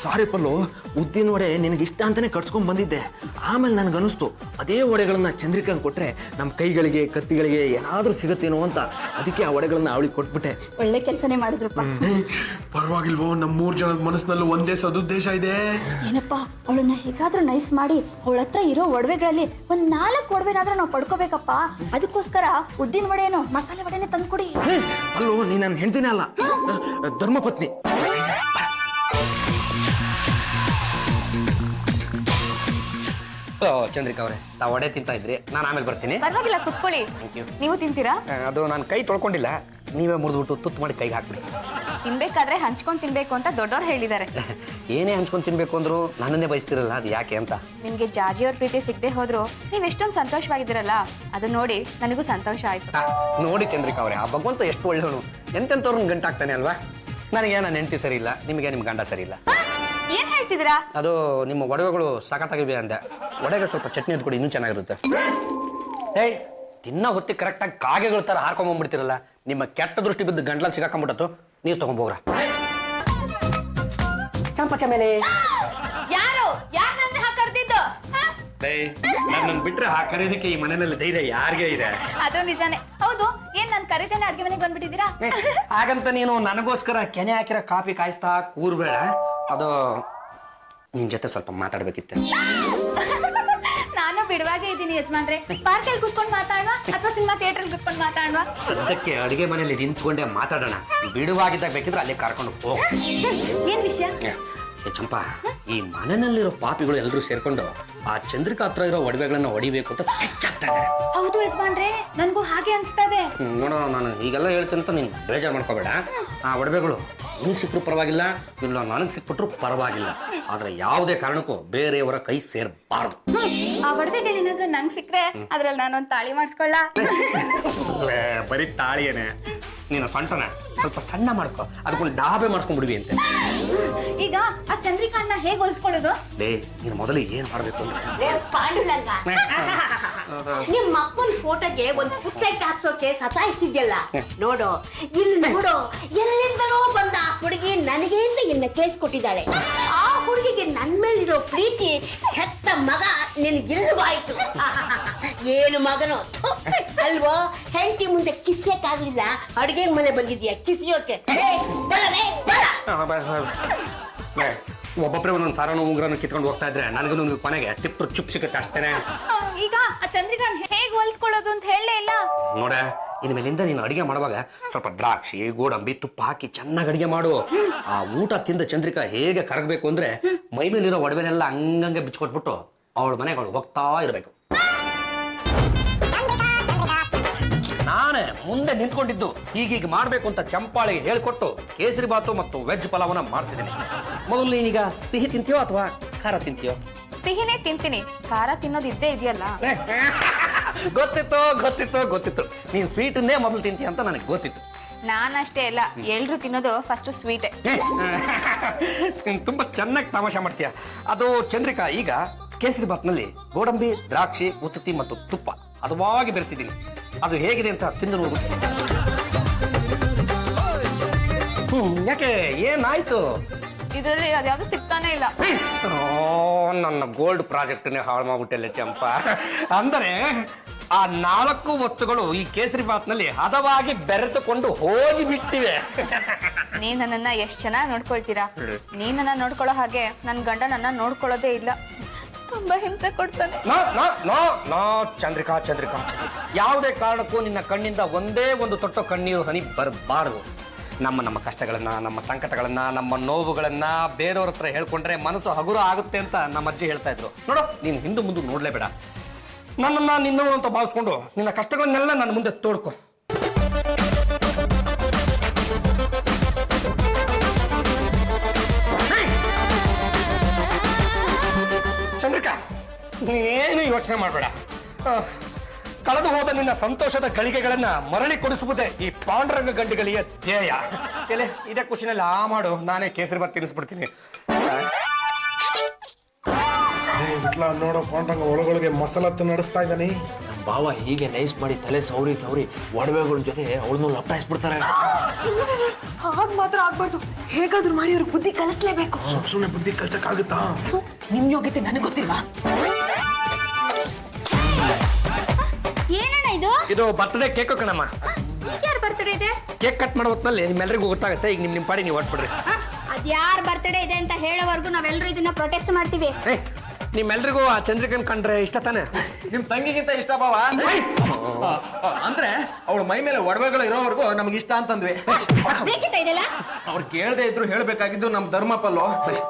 ಸಾರಿ ಪಲ್ಲು, ಉದ್ದಿನ ವಡೆ ನಿನಗೆ ಇಷ್ಟ ಅಂತಾನೆ ಕಟ್ಸ್ಕೊಂಡ್ ಬಂದಿದ್ದೆ. ಆಮೇಲೆ ನನ್ಗನ್ನಿಸ್ತು ಅದೇ ವಡೆಗಳನ್ನ ಚಂದ್ರಿಕಾಂಗ್ ಕೊಟ್ರೆ ನಮ್ಮ ಕೈಗಳಿಗೆ ಕತ್ತಿಗಳಿಗೆ ಏನಾದ್ರೂ ಸಿಗತ್ತೇನೋ ಅಂತ. ಅದಕ್ಕೆ ಆ ವಡೆಗಳನ್ನ ಅವಳಿಗೆ ಕೊಟ್ಬಿಟ್ಟೆ. ಒಳ್ಳೆ ಕೆಲಸನೇ ಮಾಡಿದ್ರಪ್ಪ. ಪರವಾಗಿಲ್ವೋ, ನಮ್ಮ 3 ಜನದ ಮನಸ್ಸಿನಲ್ಲೂ ಒಂದೇ ಸದುದ್ದೇಶ ಇದೆ. ಏನಪ್ಪ, ಅವಳನ್ನ ಹೇಗಾದ್ರೂ ನೈಸ್ ಮಾಡಿ ಅವಳ ಹತ್ರ ಇರೋ ಒಡವೆಗಳಲ್ಲಿ ಒಂದ್ 4 ಒಡವೆನಾದ್ರೂ ನಾವು ಪಡ್ಕೋಬೇಕಪ್ಪ. ಅದಕ್ಕೋಸ್ಕರ ಉದ್ದಿನ ವಡೆ ಏನು ಮಸಾಲೆ ವಡೆನೆ ತಂದ್ಕೊಡಿ. ಅಲ್ಲೂ ನೀ ನನ್ನ ಹೆಂಡ್ತಿನೇ ಅಲ್ಲ, ಧರ್ಮಪತ್ನಿ. ಚಂದ್ರಿಕಾ ಅವರೇ, ತಾವು ವಡೆ ತಿಂತಾ ಇದ್ರಿ, ನಾನು ಆಮೇಲೆ ಬರ್ತೀನಿ. ಪರವಾಗಿಲ್ಲ, ಕುತ್ಕೊಳ್ಳಿ. ನೀವು ತಿಂತೀರಾ? ಅದು ನಾನು ಕೈ ತೊಳ್ಕೊಂಡಿಲ್ಲ, ನೀವೇ ಮುರಿದ್ಬಿಟ್ಟು ತುತ್ತು ಮಾಡಿ ಕೈಗೆ ಹಾಕ್ಬಿಡಿ. ತಿನ್ಬೇಕಾದ್ರೆ ಹಂಚ್ಕೊಂಡು ತಿನ್ಬೇಕು ಅಂತ ದೊಡ್ಡವ್ರು ಹೇಳಿದ್ದಾರೆ. ಏನೇ ಹಂಚ್ಕೊಂಡು ತಿನ್ಬೇಕು ಅಂದ್ರು ನನ್ನನ್ನೇ ಬಯಸ್ತಿರಲ್ಲ, ಅದು ಯಾಕೆ ಅಂತ. ನಿಮ್ಗೆ ಜಾಜಿಯವ್ರ ಪ್ರೀತಿ ಸಿಗದೆ ಹೋದ್ರು ನೀವ್ ಎಷ್ಟೊಂದು ಸಂತೋಷವಾಗಿದ್ದೀರಲ್ಲ, ಅದನ್ನ ನೋಡಿ ನನಗೂ ಸಂತೋಷ ಆಯ್ತು. ನೋಡಿ ಚಂದ್ರಿಕಾ ಅವರೇ, ಆ ಭಗವಂತ ಎಷ್ಟು ಒಳ್ಳೆಯವನು, ಎಂತೆಂಥವ್ರನ್ನ ಗಂಟಾಗ್ತಾನೆ ಅಲ್ವಾ. ನನಗೆ ನನ್ನ ಹೆಂಡತಿ ಸರಿ ಇಲ್ಲ, ನಿಮಗೆ ನಿಮ್ಮ ಗಂಡ ಸರಿ ಇಲ್ಲ. ಏನ್ ಹೇಳ್ತಿದ್ದೀರಾ? ಅದು ನಿಮ್ಮ ಒಡವೆಗಳು ಸಖತ್ತಾಗಿವೆ ಅಂದೆ. ಒಡೆಗೆ ಸ್ವಲ್ಪ ಚಟ್ನಿ ಎದ್ಕೊಡಿ, ಇನ್ನೂ ಚೆನ್ನಾಗಿರುತ್ತೆ. ಏಯ್, ತಿನ್ನ ಹೊತ್ತಿ ಕರೆಕ್ಟಾಗಿ ಕಾಗೆಗಳ ಥರ ಹಾರ್ಕೊಂಬಂದ್ಬಿಡ್ತಿರಲ್ಲ. ನಿಮ್ಮ ಕೆಟ್ಟ ದೃಷ್ಟಿ ಬಿದ್ದು ಗಂಟ್ಲಲ್ಲಿ ಸಿಗಾಕೊಂಡ್ಬಿಟ್ಟತ್ತು. ನೀವು ತಗೊಂಬೋಗ್ರ. ಚಂಪಚ ಮೇಲೆ ಯಾರು ನನ್ನ ಕರ್ದಿದ್ದು? ನನ್ನ ಬಿಟ್ರೆ ಕರೆಯೋದಕ್ಕೆ ಈ ಮನೆಯಲ್ಲಿ ಧೈರ್ಯ ಯಾರಿಗೆ ಇದೆ? ಅದು ನಿಜಾನೇ. ಹೌದು, ಏನ್ ನಾನು ಕರೀತೇನೆ ಅಡ್ಗೆ ಮನೆಗೆ ಬಂದ್ಬಿಟ್ಟಿದ್ದೀರಾ? ಹಾಗಂತ ನೀನು ನನಗೋಸ್ಕರ ಕೆನೆ ಹಾಕಿರೋ ಕಾಫಿ ಕಾಯಿಸ್ತಾ ಕೂರ್ಬೇಡ. ಅದು ನಿನ್ ಜೊತೆ ಸ್ವಲ್ಪ ಮಾತಾಡ್ಬೇಕಿತ್ತು. ನಾನು ಬಿಡುವಾಗೆ ಇದ್ದೀನಿ ಯಜಮಾನ್ರೆ. ಪಾರ್ಕಲ್ಲಿ ಕುತ್ಕೊಂಡು ಮಾತಾಡುವ ಅಥವಾ ಸಿನಿಮಾ ಥಿಯೇಟರ್ ಕುತ್ಕೊಂಡು ಮಾತಾಡುವ? ಸದ್ಯಕ್ಕೆ ಅಡುಗೆ ಮನೆಯಲ್ಲಿ ನಿಂತ್ಕೊಂಡೆ ಮಾತಾಡೋಣ. ಬಿಡುವಾಗಿದ್ದಾಗ ಬೇಕಿದ್ರೆ ಅಲ್ಲಿ ಕರ್ಕೊಂಡು ಹೋಗ್. ಏನ್ ವಿಷಯ? ಚಂಪಾ, ಈ ಮನೆಯಲ್ಲಿರೋ ಪಾಪಿಗಳು ಎಲ್ಲರೂ ಸೇರ್ಕೊಂಡು ಆ ಚಂದ್ರಿಕಾ ಹತ್ರ ಇರೋ ಒಡವೆಗಳನ್ನ ಹೊಡಿಬೇಕು ಅಂತ ಸ್ಕೆಚ್ ಆಗ್ತಾ ಇದ್ದಾರೆ. ಹೌದು ಯಜಮಾನ್ರೆ, ನನ್ಗೂ ಹಾಗೆ ಅನ್ಸ್ತಾ ಇದೆ. ನೋಡೋ, ನಾನು ಈಗೆಲ್ಲ ಹೇಳ್ತೀನಿ ಅಂತ ನೀನು ಬೇಜಾರು ಮಾಡ್ಕೋಬೇಡ. ಆ ಒಡವೆಗಳು ನಿನಗೆ ಸಿಕ್ಕರೂ ಪರವಾಗಿಲ್ಲ, ಇಲ್ಲ ನನಗೆ ಸಿಕ್ಬಿಟ್ರು ಪರವಾಗಿಲ್ಲ. ಆದ್ರೆ ಯಾವುದೇ ಕಾರಣಕ್ಕೂ ಬೇರೆಯವರ ಕೈ ಸೇರಬಾರ್ದು. ಆ ಒಡವೆಗಳೇನಾದ್ರೂ ನಂಗೆ ಸಿಕ್ಕರೆ ಅದ್ರಲ್ಲಿ ನಾನೊಂದು ತಾಳಿ ಮಾಡಿಸ್ಕೊಳ್ಳ. ಬರೀ ತಾಳಿಯೇನೆ, ನೀನು ಸೊಂಟನ ಸ್ವಲ್ಪ ಸಣ್ಣ ಮಾಡ್ಕೊ, ಅದಕ್ಕೊಂದು ಡಾಬೆ ಮಾಡಿಸ್ಕೊಂಡ್ಬಿಡ್ವಿ ಅಂತೆ. ಈಗ ಆ ಚಂದ್ರಿಕಾನ್ನ ಹೇಗೆ ಹೊಲಿಸ್ಕೊಳ್ಳೋದು? ನೀನು ಮೊದಲು ಏನ್ ಮಾಡ್ಬೇಕು ಅಂದ್ರೆ ಪಾಂಡುರಂಗ, ನಿಮ್ಮ ಅಪ್ಪನ ಫೋಟೋಗೆ ಒಂದು ಪುಸ್ತಕ ಹಾಕ್ಸೋಕೆ ಸತಾಯಿಸ್ತಿದ್ಯಲ್ಲ, ನೋಡು ಇಲ್ಲಿ ನೋಡು, ಎಲ್ಲಿಂದಲೋ ಬಂದ ಆ ಹುಡುಗಿ ನನಗೆ ಅಂತ ಇನ್ನ ಕೇಸ್ ಕೊಟ್ಟಿದ್ದಾಳೆ. ಆ ಹುಡುಗಿಗೆ ನನ್ ಮೇಲಿರೋ ಪ್ರೀತಿ ಹೆತ್ತ ಮಗ ನಿನ್ಗಿಲ್ವಾಯ್ತು. ಏನು ಮಗನು ಅಲ್ವೋ, ಹೆಂಡತಿ ಮುಂದೆ ಕಿಸ್ಯಕ್ಕಾಗ್ಲಿಲ್ಲ, ಅಡುಗೆ ಮನೆ ಬಂದಿದ್ಯಾ ಕಿಸಿಯೋಕೆ? ಒಬ್ಬೊಬ್ಬರೇ ಒಂದೊಂದು ಸಾರನು ಉಂಗ್ರನು ಕಿತ್ಕೊಂಡು ಹೋಗ್ತಾ ಇದ್ರೆ ನನಗೂ ಕೊನೆಗೆ ಟಿಪ್ಪು ಚುಪ್ ಸಿಗುತ್ತೆ ಅಷ್ಟೇನೆ. ಈಗ ಆ ಚಂದ್ರಿಕಾನ್ ಹೇಗೆ ಹೊಲಿಸ್ಕೊಳ್ಳೋದು ಅಂತ ಹೇಳಲೇ ಇಲ್ಲ. ನೋಡ, ಇನ್ಮೇಲಿಂದ ನೀನು ಅಡಿಗೆ ಮಾಡುವಾಗ ಸ್ವಲ್ಪ ದ್ರಾಕ್ಷಿ ಗೋಡಂಬಿ ತುಪ್ಪ ಹಾಕಿ ಚೆನ್ನಾಗಿ ಅಡಿಗೆ ಮಾಡು. ಆ ಊಟ ತಿಂದ ಚಂದ್ರಿಕಾ ಹೇಗೆ ಕರಗಬೇಕು ಅಂದ್ರೆ ಮೈ ಮೇಲಿರೋ ಒಡವೆನೆಲ್ಲ ಹಂಗಂಗೆ ಬಿಚ್ಕೊಟ್ಬಿಟ್ಟು ಅವಳ ಮನೆಗೆ ಅವಳು ಹೋಗ್ತಾ ಇರಬೇಕು. ನಾನೇ ಮುಂದೆ ನಿಂತ್ಕೊಂಡಿದ್ದು ಹೀಗೀಗ ಮಾಡ್ಬೇಕು ಅಂತ ಚಂಪಾಳಿಗೆ ಹೇಳ್ಕೊಟ್ಟು ಕೇಸರಿ ಬಾತು ಮತ್ತು ವೆಜ್ ಪಲಾವನ್ನ ಮಾಡಿಸಿದ್ದೀನಿ. ಮೊದಲು ನೀನೀಗ ಸಿಹಿ ತಿಂತೀಯೋ ಅಥವಾ ಖಾರ ತಿಂತೀಯೋ? ಸಿಹಿನೇ ತಿಂತೀನಿ, ಖಾರ ತಿನ್ನೋದು ಇದ್ದೇ ಇದೆಯಲ್ಲ. ಗೊತ್ತಿತ್ತು ನೀನ್ ಸ್ವೀಟನ್ನೇ ಮೊದಲು ತಿಂತೀಯ ಅಂತ ನನಗೆ ಗೊತ್ತಿತ್ತು. ನಾನಷ್ಟೇ ಅಲ್ಲ, ಎಲ್ರು ತಿನ್ನೋದು ಫಸ್ಟ್ ಸ್ವೀಟೇ. ತುಂಬಾ ಚೆನ್ನಾಗಿ ತಮಾಷೆ ಮಾಡ್ತೀಯ. ಅದು ಚಂದ್ರಿಕಾ, ಈಗ ಕೇಸರಿ ಬಾತ್ನಲ್ಲಿ ಗೋಡಂಬಿ ದ್ರಾಕ್ಷಿ ಉತ್ತುತ್ತಿ ಮತ್ತು ತುಪ್ಪ ಹದವಾಗಿ ಬೆರೆಸಿದ್ದೀನಿ. ಅದು ಹೇಗಿದೆ ಅಂತ ತಿಂದು ನೋಡು. ಯಾಕೆ ಏನಾಯ್ತು? ಇದರಲ್ಲಿ ಅದ್ಯಾವುದು ಸಿಗ್ತಾನೆ ಇಲ್ಲ. ನನ್ನ ಗೋಲ್ಡ್ ಪ್ರಾಜೆಕ್ಟ್ನೇ ಹಾಳು ಮಾಡ್ಬಿಟ್ಟೆಲ್ಲ ಚಂಪಾ. ಅಂದರೆ ಆ 4 ವಸ್ತುಗಳು ಈ ಕೇಸರಿ ಬಾತ್ನಲ್ಲಿ ಹದವಾಗಿ ಬೆರೆತುಕೊಂಡು ಹೋಗಿ ಬಿಟ್ಟಿವೆ. ನೀವ್ ನನ್ನನ್ನ ಎಷ್ಟ್ ಚೆನ್ನಾಗಿ ನೋಡ್ಕೊಳ್ತೀರಾ. ನೀನ್ ನನ್ನ ನೋಡ್ಕೊಳ್ಳೋ ಹಾಗೆ ನನ್ ಗಂಡ ನನ್ನ ನೋಡ್ಕೊಳ್ಳೋದೇ ಇಲ್ಲ, ತುಂಬಾ ಹಿಂಸೆ ಕೊಡ್ತಾನೆ. ಚಂದ್ರಿಕಾ, ಯಾವುದೇ ಕಾರಣಕ್ಕೂ ನಿನ್ನ ಕಣ್ಣಿಂದ ಒಂದೇ ಒಂದು ತೊಟ್ಟು ಕಣ್ಣೀರು ಹನಿ ಬರಬಾರದು. ನಮ್ಮ ಕಷ್ಟಗಳನ್ನ, ನಮ್ಮ ಸಂಕಟಗಳನ್ನ, ನಮ್ಮ ನೋವುಗಳನ್ನ ಬೇರೆಯವ್ರ ಹತ್ರ ಹೇಳ್ಕೊಂಡ್ರೆ ಮನಸ್ಸು ಹಗುರ ಆಗುತ್ತೆ ಅಂತ ನಮ್ಮ ಅಜ್ಜಿ ಹೇಳ್ತಾ ಇದ್ರು. ನೋಡು, ನೀನು ಹಿಂದೆ ಮುಂದೆ ನೋಡ್ಲೇಬೇಡ. ನನ್ನನ್ನ ನಿನ್ನವನು ಅಂತ ಭಾವಿಸ್ಕೊಂಡು ನಿನ್ನ ಕಷ್ಟಗಳನ್ನೆಲ್ಲ ನನ್ನ ಮುಂದೆ ತೋಡ್ಕೊ. ಚಂದ್ರಿಕಾ, ನೀನೇನು ಯೋಚನೆ ಮಾಡಬೇಡ. ಕಳೆದು ಹೋದ ನಿನ್ನ ಸಂತೋಷದ ಗಳಿಗೆಗಳನ್ನ ಮರಳಿ ಕೊಡಿಸುವುದೇ ಈ ಪಾಂಡುರಂಗ ಗಂಡಿಗಳಿಯ ಧ್ಯೇಯ. ಎಲೆ, ಇದೇ ಖುಷಿನಲ್ಲಿ ಮಾಡು, ನಾನೇ ಕೇಸರಿ ಬಾತ್ ತಿನ್ನಿಸ್ಬಿಡ್ತೀನಿ. ನೋಡೋ ಪಾಂಡುರಂಗ ಒಳಗೊಳಗೆ ಮಸಾಲತ್ತು ನಡೆಸ್ತಾ ಇದ್ದಾನೆ. ನಮ್ಮ ಭಾವ ಹೀಗೆ ನೈಸ್ ಮಾಡಿ ತಲೆ ಸೌರಿ ಒಡವೆಗಳ ಜೊತೆ ಅವಳನ್ನು ಲಪ್ಟಾಯಿಸ್ಬಿಡ್ತಾರೆ. ಹಾಗೆ ಮಾತ್ರ ಆಗ್ಬಾರ್ದು, ಹೇಗಾದ್ರೂ ಮಾಡಿ ಅವ್ರಿಗೆ ಬುದ್ಧಿ ಕಲಿಸ್ಲೇಬೇಕು. ಸುಮ್ಮನೆ ಬುದ್ಧಿ ಕಲ್ಸಕ್ಕಾಗುತ್ತಾ? ನಿಮ್ ಯೋಗ್ಯತೆ ನನಗೆ ಗೊತ್ತಿಲ್ವಾ? ಏನಣ್ಣ ಇದು? ಇದು ಬರ್ತ್ಡೇ ಕೇಕ್ ಕಣಮ್ಮ. ಯಾರ ಬರ್ತಡೇ ಇದೆ? ಕೇಕ್ ಕಟ್ ಮಾಡೋ ಹೊತ್ತಿನಲ್ಲಿ ನಿಮ್ಮೆಲ್ಲರಿಗೂ ಗೊತ್ತಾಗುತ್ತೆ. ಈಗ ನಿಮ್ಮ ಪಾಡಿ ನೀವು ಹೊಟ್ಬಿಡ್ರಿ. ಅದ್ಯಾರ ಬರ್ತಡೇ ಇದೆ ಅಂತ ಹೇಳೋವರೆಗೂ ನಾವೆಲ್ಲರೂ ಇದನ್ನ ಪ್ರೊಟೆಸ್ಟ್ ಮಾಡ್ತೀವಿ. ನಿಮ್ಮೆಲ್ರಿಗೂ ಆ ಚಂದ್ರಿಕನ್ ಕಂಡ್ರೆ ಇಷ್ಟ ತಾನೆ? ನಿಮ್ ತಂಗಿಗಿಂತ ಇಷ್ಟ ಭಾವ. ಅಂದ್ರೆ ಅವಳ ಮೈ ಮೇಲೆ ಒಡವೆಗಳು ಇರೋವರೆಗೂ ನಮ್ಗೆ ಇಷ್ಟ ಅಂತಂದ್ವಿ. ಬೇಕಿತ್ತ ಇದೆಲ್ಲ? ಅವ್ರು ಕೇಳದೆ ಇದ್ರು ಹೇಳ್ಬೇಕಾಗಿದ್ದು ನಮ್ ಧರ್ಮಪಲ್ಲು.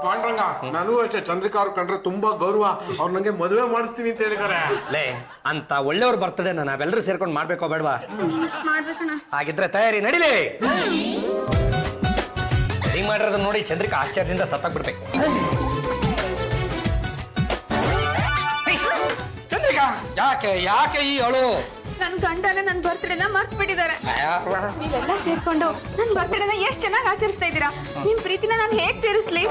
ಪಾಂಡುರಂಗ, ನನಗೂ ಅಷ್ಟೇ ಚಂದ್ರಿಕಾ ಅವ್ರ ಕಂಡ್ರೆ ತುಂಬಾ ಗೌರವ. ಅವ್ರು ನಂಗೆ ಮದುವೆ ಮಾಡಿಸ್ತೀನಿ ಅಂತ ಹೇಳಿದಾರೆ. ಲೇ, ಅಂತ ಒಳ್ಳೆಯವ್ರ ಬರ್ತಡೇನ ನಾವೆಲ್ಲರೂ ಸೇರ್ಕೊಂಡು ಮಾಡ್ಬೇಕೋ ಬೇಡವಾ? ಮಾಡ್ಬೇಕಣ್ಣ. ಹಾಗಿದ್ರೆ ತಯಾರಿ ನಡಿಲೇ. ಸರಿ ಮಾಡಿರೋದು ನೋಡಿ ಚಂದ್ರಿಕಾ ಆಶ್ಚರ್ಯದಿಂದ ಸತ್ತಾಗ್ಬಿಡ್ಬೇಕು. ಚಂದ್ರಿಕಾ, ಯಾಕೆ ಈ ಅಳು? ನನ್ ಗಂಡನೇ ನನ್ ಬರ್ತ್ಡೇನ ಮರ್ತ್ ಬಿಟ್ಟಿದ್ದಾರೆ. ನೀವೆಲ್ಲ ಸೇರ್ಕೊಂಡು ನನ್ ಬರ್ತ್ಡೇನ ಎಷ್ಟ್ ಚೆನ್ನಾಗಿ ಆಚರಿಸ್ತಾ ಇದ್ದೀರಾ. ನಿಮ್ ಪ್ರೀತಿನ ನಾನು ಹೇಗ್ ತೀರಿಸ್ಲಿ?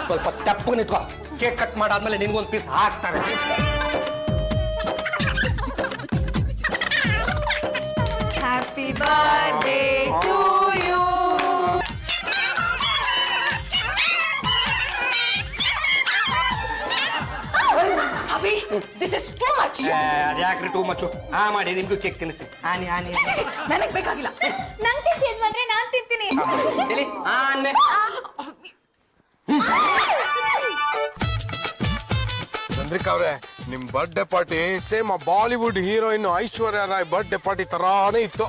ಸ್ವಲ್ಪ ತೆಪ್ಪಗೆ ನಿಂತ್ಕೋ. ಕೇಕ್ ಕಟ್ ಮಾಡಾದ್ಮೇಲೆ ನಿನ್ಗೊಂದು ಪೀಸ್ ಹಾಕ್ತಾರೆ. Happy birthday to you. This is too much. ಅದ್ಯಾಕ್ರಿ ಟೂ ಮಚ್ಚು? ಮಾಡಿ ನಿಮ್ಗೂ ಕೇಕ್ ತಿನ್ನಿಸ್ತೀನಿ. ಆನಿ ನನಗ್ ಬೇಕಾಗಿಲ್ಲ. ನನ್ ತಿನ್ಸಿ ಯಜಮಾನ್ರೆ, ನಾನ್ ತಿಂತೀನಿ. ಹೇಳಿ. ಆನೆ ಚಂದ್ರಿಕಾ ಅವ್ರೆ, ನಿಮ್ birthday party same Bollywood heroine Aishwarya Rai birthday party ತರಾನೇ ಇತ್ತು.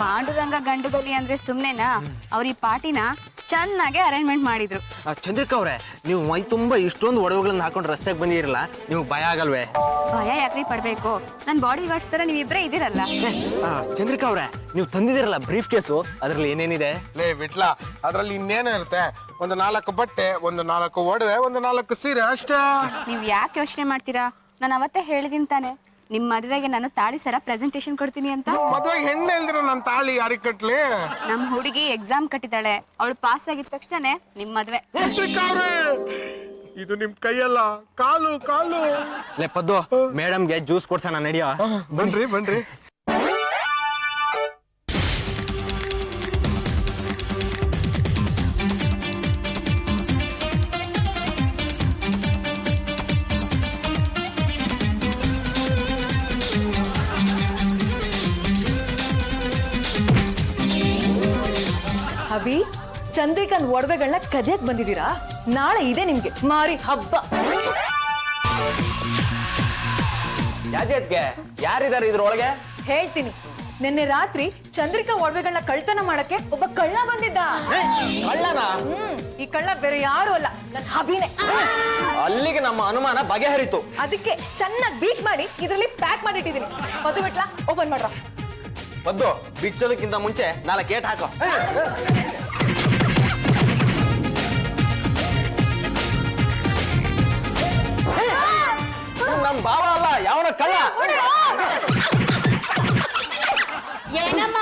ಪಾಂಡುರಂಗ ಗಂಡುಗಲಿ ಅಂದ್ರೆ ಸುಮ್ನೆನಾ? ಅವ್ರ ಈ ಪಾರ್ಟಿನ ಚೆನ್ನಾಗಿ ಅರೇಂಜ್ಮೆಂಟ್ ಮಾಡಿದ್ರು. ಚಂದ್ರಿಕಾ ಅವ್ರೆ, ನೀವು ಮೈ ತುಂಬಾ ಇಷ್ಟೊಂದು ಒಡವೆಗಳನ್ನ ಹಾಕೊಂಡು ರಸ್ತೆಗೆ ಬಂದಿರಲ್ಲ, ನಿಮ್ಗೆ ಭಯ ಆಗಲ್ವೇ? ಭಯ ಯಾಕ್ರಿ ಪಡ್ಬೇಕು? ನನ್ ಬಾಡಿ ಗಾರ್ಡ್ಸ್ ತರ ನೀವಿಬ್ರೇ ಇದೀರಲ್ಲ. ಚಂದ್ರಿಕಾ ಅವ್ರೆ, ನೀವು ತಂದಿದಿರಲ್ಲ ಬ್ರೀಫ್ ಕೇಸು, ಅದ್ರಲ್ಲಿ ಏನೇನಿದೆ? ಲೇ ವಿಟ್ಲ, ಅದ್ರಲ್ಲಿ ಇನ್ನೇನು ಇರುತ್ತೆ? ಒಂದು 4 ಬಟ್ಟೆ, ಒಂದು 4 ಒಡವೆ, ಒಂದು 4 ಸೀರೆ ಅಷ್ಟೇ. ನೀವ್ ಯಾಕೆ ಯೋಚನೆ ಮಾಡ್ತೀರಾ? ನಾನು ಅವತ್ತೇ ಹೇಳಿದೀನಿ ತಾನೆ, ನಿಮ್ ಮದ್ವೆಗೆ ನಾನು ತಾಳಿ ಸರ ಪ್ರೆಸೆಂಟೇಶನ್ ಕೊಡ್ತೀನಿ ಅಂತ. ಮದ್ವೆಗೆ ಹೆಣ್ಣೆ ಇಲ್ದಿರ ನನ್ ತಾಳಿ ಯಾರಿಗ್ ಕಟ್ಲಿ? ನಮ್ ಹುಡುಗಿ ಎಕ್ಸಾಮ್ ಕಟ್ಟಿದ್ದಾಳೆ, ಅವಳು ಪಾಸ್ ಆಗಿದ ತಕ್ಷಣ ನಿಮ್ ಮದ್ವೆ. ಚಂದ್ರಿಕಾ ಅವ್ರೆ, ಇದು ನಿಮ್ ಕೈಯಲ್ಲ, ಕಾಲು ಕಾಲು. ಲೇ ಪದ್ದು, ಮೇಡಮ್ಗೆ ಜ್ಯೂಸ್ ಕೊಡ್ಸೋಣ ನಡಿಯೋ. ಬನ್ರಿ. ಅಭಿ, ಚಂದ್ರಿಕನ್ ಒಡವೆಗಳನ್ನ ಕದಿಯಕ್ ಬಂದಿದ್ದೀರಾ? ನಾಳೆ ಇದೆ ನಿಮ್ಗೆ ಮಾರಿ ಹಬ್ಬ. ಯಾಜೆತ್ಗೆ ಯಾರಿದ್ದಾರೆ ಇದ್ರೊಳಗೆ? ಹೇಳ್ತೀನಿ. ನಿನ್ನೆ ರಾತ್ರಿ ಚಂದ್ರಿಕಾ ಒಡವೆಗಳನ್ನ ಕಳ್ತನ ಮಾಡಕ್ಕೆ ಒಬ್ಬ ಕಳ್ಳ ಬಂದಿದ್ದ. ಕಳ್ಳನ? ಈ ಕಳ್ಳ ಬೇರೆ ಯಾರು ಅಲ್ಲ, ನನ್ನ ಹಬಿನೇ. ಅಲ್ಲಿಗೆ ನಮ್ಮ ಅನುಮಾನ ಬಗೆಹರಿತು. ಅದಕ್ಕೆ ಚೆನ್ನಾಗಿ ಬೀಟ್ ಮಾಡಿ ಇದರಲ್ಲಿ ಪ್ಯಾಕ್ ಮಾಡಿಟ್ಟಿದ್ದೀನಿ. ಅದು ಬಿಟ್ಲಾ, ಓಪನ್ ಮಾಡ್ರ. ಮದ್ದು ಬಿಚ್ಚೋದಕ್ಕಿಂತ ಮುಂಚೆ 4 ಏಟ್ ಹಾಕೋ. ನಮ್ ಬಾವ ಅಲ್ಲ, ಯಾವನ ಕಳ್ಳ. ಏನಮ್ಮ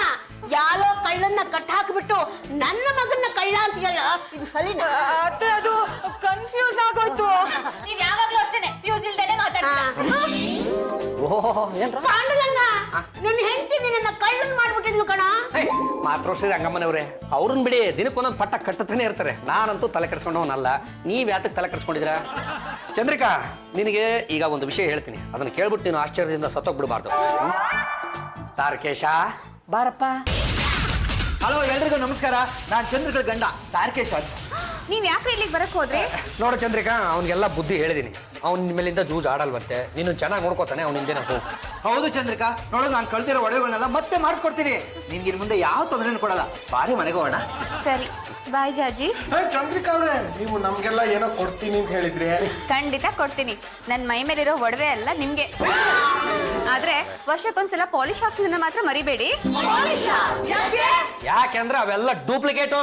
ಯಾರೋ ಕಳ್ಳನ್ನ ಕಟ್ ಹಾಕ್ಬಿಟ್ಟು ನನ್ನ ಮಗನ್ನ ಕಳ್ಳ ಅಂತೀಯಲ್ಲ, ಇದು ಸಲಿನಾ? ಅತ್ತೆ ಅದು ಕನ್ಫ್ಯೂಸ್ ಆಗೋಯ್ತು. ನೀವ್ ಯಾವಾಗ್ಲೂ ಅಷ್ಟೇನೆ ಫ್ಯೂಸ್ ಇಲ್ದೇನೆ ಮಾತಾಡ್ತೀರಾ. ಪಾಂಡುರಂಗ, ನಿನ್ನ ಹೆಂಡತಿ ನಿನ್ನ ಕಳ್ಳನ್ ಮಾಡ್ಬಿಟ್ಟಿದ್ಲು ಕಣ. ಮಾತೃಶ್ರೀ ರಂಗಮ್ಮನವ್ರೆ, ಅವ್ರನ್ನ ಬಿಡಿ, ದಿನಕ್ಕೊಂದೊಂದು ಪಟ್ಟ ಕಟ್ಟತಾನೆ ಇರ್ತಾರೆ. ನಾನಂತೂ ತಲೆ ಕೆಡಿಸ್ಕೊಂಡವನಲ್ಲ. ನೀವ್ ಯಾತಕ್ಕೆ ತಲೆ ಕೆಡಿಸ್ಕೊಂಡಿದ್ರ? ಚಂದ್ರಿಕಾ, ನಿನಗೆ ಈಗ ಒಂದು ವಿಷಯ ಹೇಳ್ತೀನಿ, ಅದನ್ನ ಕೇಳ್ಬಿಟ್ಟು ನೀನು ಆಶ್ಚರ್ಯದಿಂದ ಸತ್ತೋಗ್ಬಿಡ್ಬಾರ್ದು. ತಾರಕೇಶ ಬಾರಪ್ಪ. ಹಲೋ, ಎಲ್ರಿಗೂ ನಮಸ್ಕಾರ. ನಾನು ಚಂದ್ರಗಳ ಗಂಡ ತಾರಕೇಶ್ ಅಂತ. ನೀವ್ ಯಾಕೆ ಇಲ್ಲಿಗೆ ಬರಕ್ ಹೋದ್ರಿ? ನೋಡು ಚಂದ್ರಿಕಾ, ಅವನಿಗೆಲ್ಲ ಬುದ್ಧಿ ಹೇಳಿದೀನಿ. ಅವ್ನ ಮೇಲಿಂದ ಜೂಜ್ ಆಡಲ್ವಂತೆ. ನೀನು ಚೆನ್ನಾಗಿ ನೋಡ್ಕೋತಾನೆ ಅವನ ಹಿಂದೆ. ಹೌದು ಚಂದ್ರಿಕಾ, ನೋಡು, ನಾನು ಕಳ್ದಿರೋ ಒಡವೆಗಳನ್ನೆಲ್ಲ ಮತ್ತೆ ಮಾಡಿಸ್ಕೊಡ್ತೀನಿ. ನಿನ್ಗೆ ಇನ್ನು ಮುಂದೆ ಯಾವ ತೊಂದರೆನೂ ಕೊಡಲ್ಲ. ಬಾರಿ ಮನೆಗೆ ಹೋಗೋಣ. ಸರಿ, ಬಾಯ್ ಜಾಜಿ. ಚಂದ್ರಿಕಾ ಅವ್ರೆ, ನೀವು ನಮ್ಗೆಲ್ಲ ಏನೋ ಕೊಡ್ತೀನಿ ಅಂತ ಹೇಳಿದ್ರಿ. ಖಂಡಿತ ಕೊಡ್ತೀನಿ. ನನ್ ಮೈ ಮೇಲಿರೋ ಒಡವೆ ಅಲ್ಲ ನಿಮ್ಗೆ. ಆದ್ರೆ ವರ್ಷಕ್ಕೊಂದ್ಸಲ ಪಾಲಿಶ್ ಹಾಕ್ಸೋದನ್ನ ಮಾತ್ರ ಮರಿಬೇಡಿ. ಯಾಕೆಂದ್ರೆ ಅವೆಲ್ಲ ಡೂಪ್ಲಿಕೇಟು.